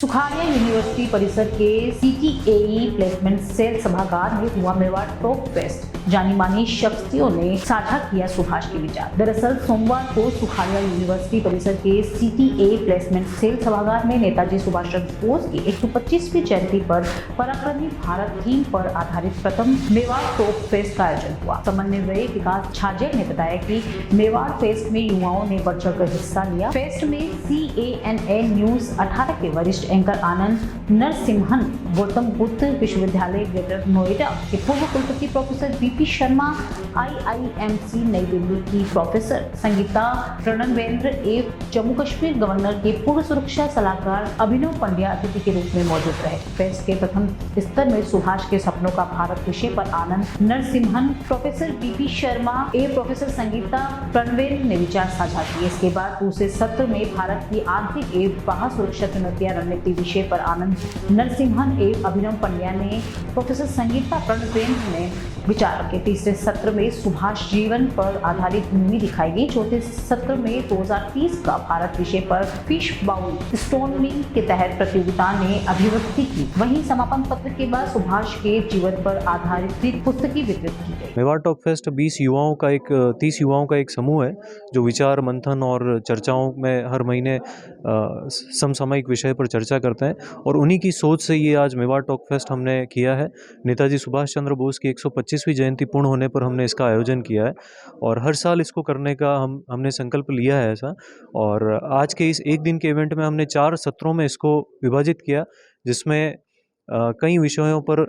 Sukhadia university परिसर के CTAE placement cell सभागार में हुआ मेवाड़ टॉक फेस्ट। जानी मानी शख्सियों ने साझा किया सुभाष के विचार। दरअसल सोमवार को सुखाड़िया यूनिवर्सिटी परिसर के CTAE प्लेसमेंट सेल सभागार में नेताजी सुभाष चंद्र बोस की 125वीं जयंती पर पराक्रमी भारत थीम पर आधारित प्रथम मेवाड़ टॉक फेस्ट का आयोजन हुआ। समन्वय विकास छाजेल ने बताया कि मेवाड़ फेस्ट में युवाओं ने बढ़ चढ़कर हिस्सा लिया। फेस्ट में CANA न्यूज 18 के वरिष्ठ एंकर आनंद नरसिम्हन, गौतम बुद्ध विश्वविद्यालय ग्रेटर नोएडा के पूर्व कुलपति प्रोफेसर BP शर्मा, IIMC नई दिल्ली की प्रोफेसर संगीता प्रणवेंद्र जम्मू कश्मीर गवर्नर के पूर्व सुरक्षा सलाहकार अभिनव पंड्या अतिथि के रूप में मौजूद रहे। फेस्ट के प्रथम स्तर में सुभाष के सपनों का भारत विषय पर Anand Narasimhan, professor BP Sharma, professor Sangeeta Pranvendra ने विचार साझा किए। इसके बाद दूसरे सत्र में भारत की आंतरिक एवं बाह्य सुरक्षा चुनौतियां रणनीति विषय पर आनंद नरसिम्हन अभिनव पंड्या ने, प्रोफेसर संगीता प्रणवेंद्र ने विचार रखे। तीसरे सत्र में सुभाष जीवन पर आधारित मूवी दिखाई गई। चौथे सत्र में 2030 का भारत विषय पर फिश बाउल स्टोनमिंग के तहत प्रतियोगिता ने अभिव्यक्ति की। वहीं समापन पत्र के बाद सुभाष के जीवन पर आधारित पुस्तकें वितरित की गई। मेवाड़ टॉक फेस्ट 30 युवाओं का एक समूह है जो विचार मंथन और चर्चाओं में हर महीने समसामयिक विषय पर चर्चा करते हैं और उन्हीं की सोच से ये आज मेवाड़ टॉक फेस्ट हमने किया है। नेताजी सुभाष चंद्र बोस की 125वीं जयंती पूर्ण होने पर हमने इसका आयोजन किया है और हर साल इसको करने का हमने संकल्प लिया है ऐसा। और आज के इस एक दिन के इवेंट में हमने 4 सत्रों में इसको विभाजित किया, जिसमें कई विषयों पर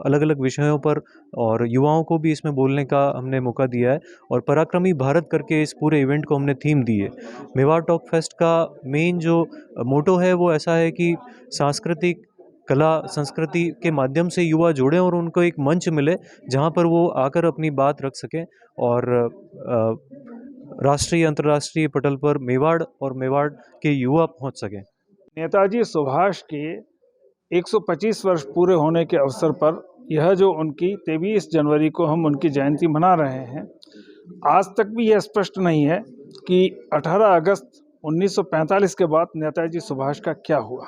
अलग अलग विषयों पर और युवाओं को भी इसमें बोलने का हमने मौका दिया है और पराक्रमी भारत करके इस पूरे इवेंट को हमने थीम दी है। मेवाड़ टॉक फेस्ट का मेन जो मोटो है वो ऐसा है कि सांस्कृतिक कला संस्कृति के माध्यम से युवा जुड़ें और उनको एक मंच मिले जहां पर वो आकर अपनी बात रख सकें और राष्ट्रीय अंतर्राष्ट्रीय पटल पर मेवाड़ और मेवाड़ के युवा पहुंच सकें। नेताजी सुभाष के 125 वर्ष पूरे होने के अवसर पर यह जो उनकी 23 जनवरी को हम उनकी जयंती मना रहे हैं, आज तक भी यह स्पष्ट नहीं है कि 18 अगस्त 1945 के बाद नेताजी सुभाष का क्या हुआ,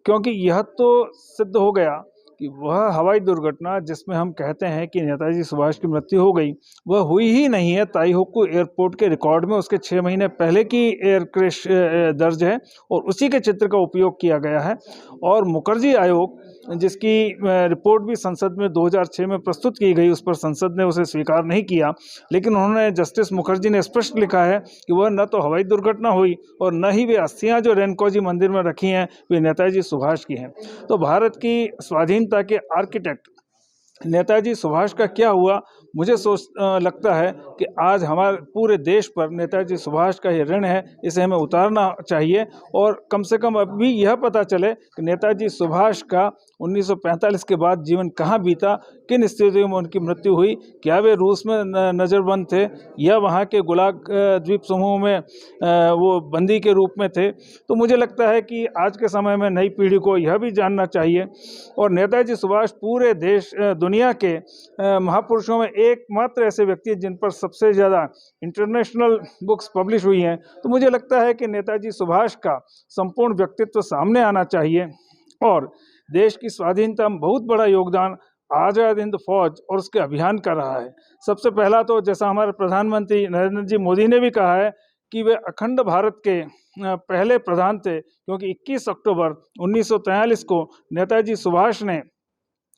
क्योंकि यह तो सिद्ध हो गया कि वह हवाई दुर्घटना जिसमें हम कहते हैं कि नेताजी सुभाष की मृत्यु हो गई, वह हुई ही नहीं है। ताइहोकू एयरपोर्ट के रिकॉर्ड में उसके 6 महीने पहले की एयर क्रैश दर्ज है और उसी के चित्र का उपयोग किया गया है। और मुखर्जी आयोग जिसकी रिपोर्ट भी संसद में 2006 में प्रस्तुत की गई, उस पर संसद ने उसे स्वीकार नहीं किया, लेकिन उन्होंने जस्टिस मुखर्जी ने स्पष्ट लिखा है कि वह न तो हवाई दुर्घटना हुई और न ही वे अस्थियां जो रेनकोजी मंदिर में रखी हैं वे नेताजी सुभाष की हैं। तो भारत की स्वाधीनता के आर्किटेक्ट नेताजी सुभाष का क्या हुआ, मुझे लगता है कि आज हमारे पूरे देश पर नेताजी सुभाष का ये ऋण है, इसे हमें उतारना चाहिए और कम से कम अभी यह पता चले कि नेताजी सुभाष का 1945 के बाद जीवन कहाँ बीता, किन स्थितियों में उनकी मृत्यु हुई, क्या वे रूस में नज़रबंद थे या वहाँ के गुलाग द्वीप समूह में वो बंदी के रूप में थे। तो मुझे लगता है कि आज के समय में नई पीढ़ी को यह भी जानना चाहिए। और नेताजी सुभाष पूरे देश दुनिया के महापुरुषों में एकमात्र ऐसे व्यक्ति हैं जिन पर सबसे ज़्यादा इंटरनेशनल बुक्स पब्लिश हुई हैं। तो मुझे लगता है कि नेताजी सुभाष का संपूर्ण व्यक्तित्व सामने आना चाहिए और देश की स्वाधीनता में बहुत बड़ा योगदान आज़ाद हिंद फौज और उसके अभियान का रहा है। सबसे पहला तो जैसा हमारे प्रधानमंत्री नरेंद्र जी मोदी ने भी कहा है कि वे अखंड भारत के पहले प्रधान थे, क्योंकि 21 अक्टूबर 1943 को नेताजी सुभाष ने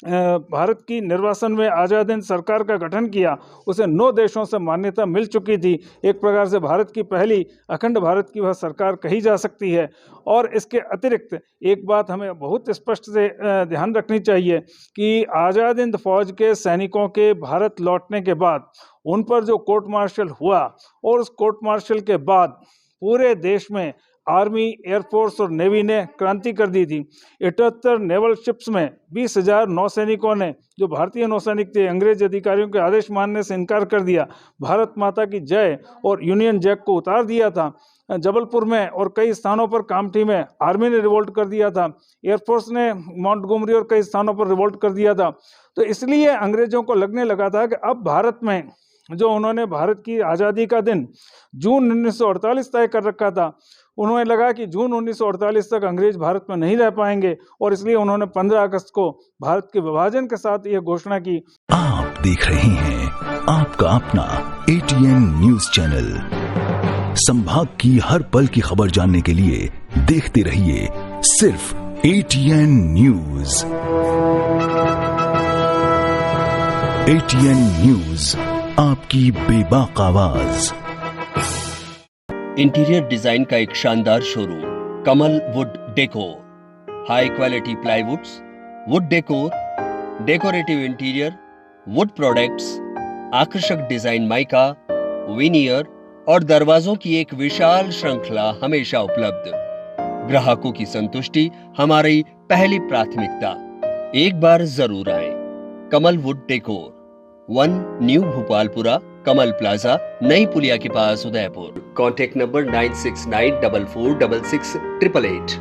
भारत की निर्वासन में आज़ाद हिंद सरकार का गठन किया। उसे 9 देशों से मान्यता मिल चुकी थी। एक प्रकार से भारत की पहली अखंड भारत की वह सरकार कही जा सकती है। और इसके अतिरिक्त एक बात हमें बहुत स्पष्ट से ध्यान रखनी चाहिए कि आज़ाद हिंद फौज के सैनिकों के भारत लौटने के बाद उन पर जो कोर्ट मार्शल हुआ और उस कोर्ट मार्शल के बाद पूरे देश में आर्मी, एयरफोर्स और नेवी ने क्रांति कर दी थी। 78 नेवल शिप्स में 20,000 नौसैनिकों ने, जो भारतीय नौसैनिक थे, अंग्रेज अधिकारियों के आदेश मानने से इनकार कर दिया, भारत माता की जय और यूनियन जैक को उतार दिया था। जबलपुर में और कई स्थानों पर कामठी में आर्मी ने रिवोल्ट कर दिया था। एयरफोर्स ने मॉन्टगोमरी और कई स्थानों पर रिवोल्ट कर दिया था। तो इसलिए अंग्रेजों को लगने लगा था कि अब भारत में जो उन्होंने भारत की आज़ादी का दिन जून 1948 तय कर रखा था, उन्हें लगा कि जून 1948 तक अंग्रेज भारत में नहीं रह पाएंगे और इसलिए उन्होंने 15 अगस्त को भारत के विभाजन के साथ यह घोषणा की। आप देख रहे हैं आपका अपना ATN न्यूज चैनल। संभाग की हर पल की खबर जानने के लिए देखते रहिए सिर्फ ATN न्यूज। ATN न्यूज, आपकी बेबाक आवाज। इंटीरियर डिजाइन का एक शानदार showroom Kamal wood decor. High quality प्लाईवुड्स, would decor, decorative interior, would products, आकर्षक डिजाइन माइका, विनियर और दरवाजों की एक विशाल श्रृंखला हमेशा उपलब्ध। ग्राहकों की संतुष्टि हमारी पहली प्राथमिकता। एक बार जरूर आएं। Kamal wood decor, 1 new Bhopalpura, Kamal plaza, नई पुलिया के पास, उदयपुर। Contact number 9694466688।